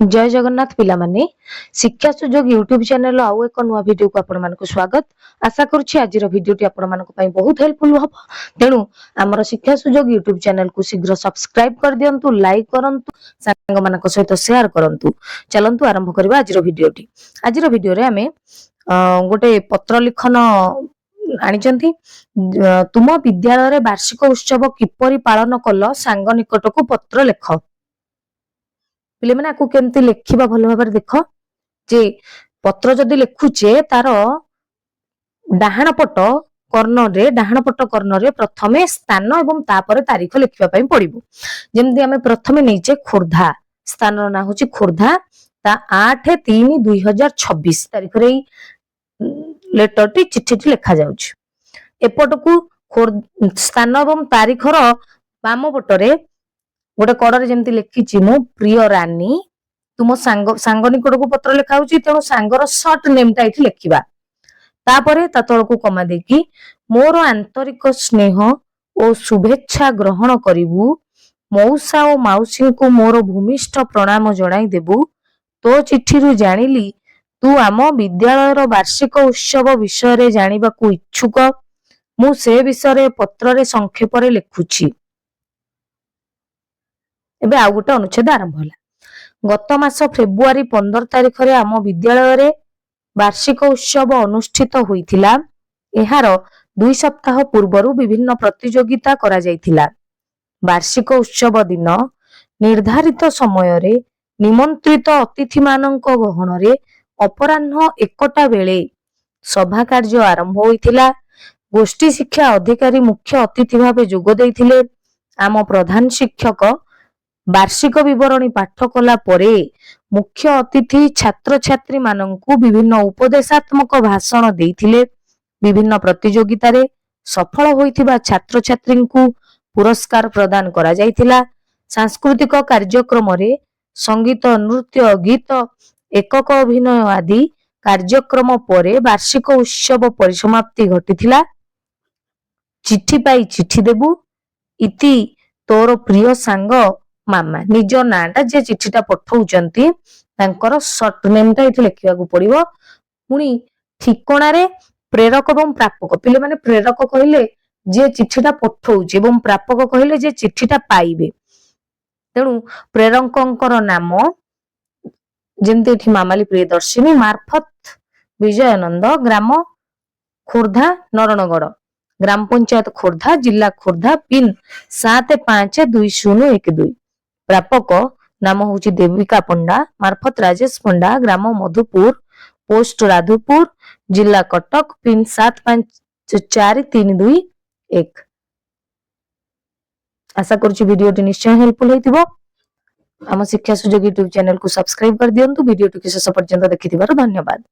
जय जगन्नाथ पिला माने शिक्षा सुजोग यूट्यूब चैनल आउ एक नुआ वीडियो को आपण मानक स्वागत आशा करूछि आज वीडियो टी आपण मानक पई बहुत हेल्पफुल हो तेणु हमर शिक्षा सुजोग यूट्यूब चैनल को शीघ्र सब्सक्राइब कर दियंतु लाइक करंतु संग मानक सहित शेयर करंतु चलंतु आरंभ करबा आज वीडियो रे हमें गोटे पत्र लिखन आनिचंती तुम विद्यालय रे वार्षिक उत्सव किपरि पालन कल सांग निकट को पत्र लेख पिले माने आकु केमती लेखिबा भलो भाबरे देख जे पत्र जदी लेखुचे तार डाहाण पट कर्णर रे प्रथमे स्थान एवं तापर तारीख लिखिबा पई पड़िबो जेमती हमें प्रथमे नैचे खोर्धा स्थान ना होची खोर्धा ता 8/3/2026 तारीख रे लेटर टी चिट्ठी टी लिखा जाउची एपट को स्थान एवं तारीख रो बाम पटरे गोटे कड़े जमती लिखी मो प्रिय रानी तुम सांग निकट को पत्र लिखा होची तेणु सांगर शॉर्ट नेमटा एठी लिखिबा तापरे ता तळ को कमा देकी मोर आंतरिक स्नेह ओ शुभेच्छा ग्रहण करिवु मौसा ओ माउसी को मोर भूमिष्ठ प्रणाम जणाई देबु तो चिट्ठी रु जानिली तू आम विद्यालय रो वार्षिक उत्सव विषय रे जानिबा को इच्छुक मु से विषय रे पत्र रे संक्षेप रे लिखुची एबे आ गोटे अनुच्छेद आरंभ होला गत मास फेब्रुआरी 15 तारिख रे आम विद्यालय रे वार्षिक उत्सव अनुष्ठित होइथिला एहार 2 सप्ताह पूर्वरु विभिन्न प्रतियोगिता करा जाइथिला वार्षिक उत्सव दिन निर्धारित समय रे निमंत्रित अतिथि मानक गहन रे अपराह्न 1टा बेले सभा कार्य आरंभ होइथिला गोष्ठी शिक्षा अधिकारी मुख्य अतिथि भाबे जोग दैथिले आम प्रधान शिक्षक वार्षिक विवरणी पाठ कला परे मुख्य अतिथि छात्र छात्री माननकु विभिन्न उपदेशात्मक भाषण देइथिले विभिन्न प्रतियोगिता रे सफल होइथिबा छात्र छात्रींकु पुरस्कार प्रदान करा जाइथिला सांस्कृतिक कार्यक्रम रे संगीत नृत्य गीत एकक अभिनय आदि कार्यक्रम परे वार्षिक उत्सव परिसमाप्ति घटिथिला चिट्ठी पाई चिट्ठी देबु इति तोर प्रिय सांग मामा निज नाटा जे चिट्ठीटा पठाउचंती तांकर शॉर्ट नेमटा इथे लिखिबा को पड़िबो पुनी ठिकणा रे प्रेरक एवं प्रापक पिले माने प्रेरक कहिले जे चिट्ठीटा पठाउचे एवं प्रापक कहिले जे चिट्ठीटा पाइबे तेणु प्रेरकंकर नाम जेमते एठी मामाली प्रियदर्शिनी मार्फत विजयानंद ग्राम खोर्धा नरणगड़ ग्राम पंचायत खोर्धा जिला खोर्धा पिन 752012 प्रापक नाम होची देविका पंडा मार्फत राजेश पंडा ग्राम मधुपुर पोस्ट राधुपुर जिला कटक पिन 754321 आशा करूची वीडियो टी निश्चय हेल्पफुल होइतिबो आम शिक्षा सुजोग यूट्यूब चैनल को सब्सक्राइब कर दियंतु वीडियो टी शेष पर्यंत देखिथिबार धन्यवाद।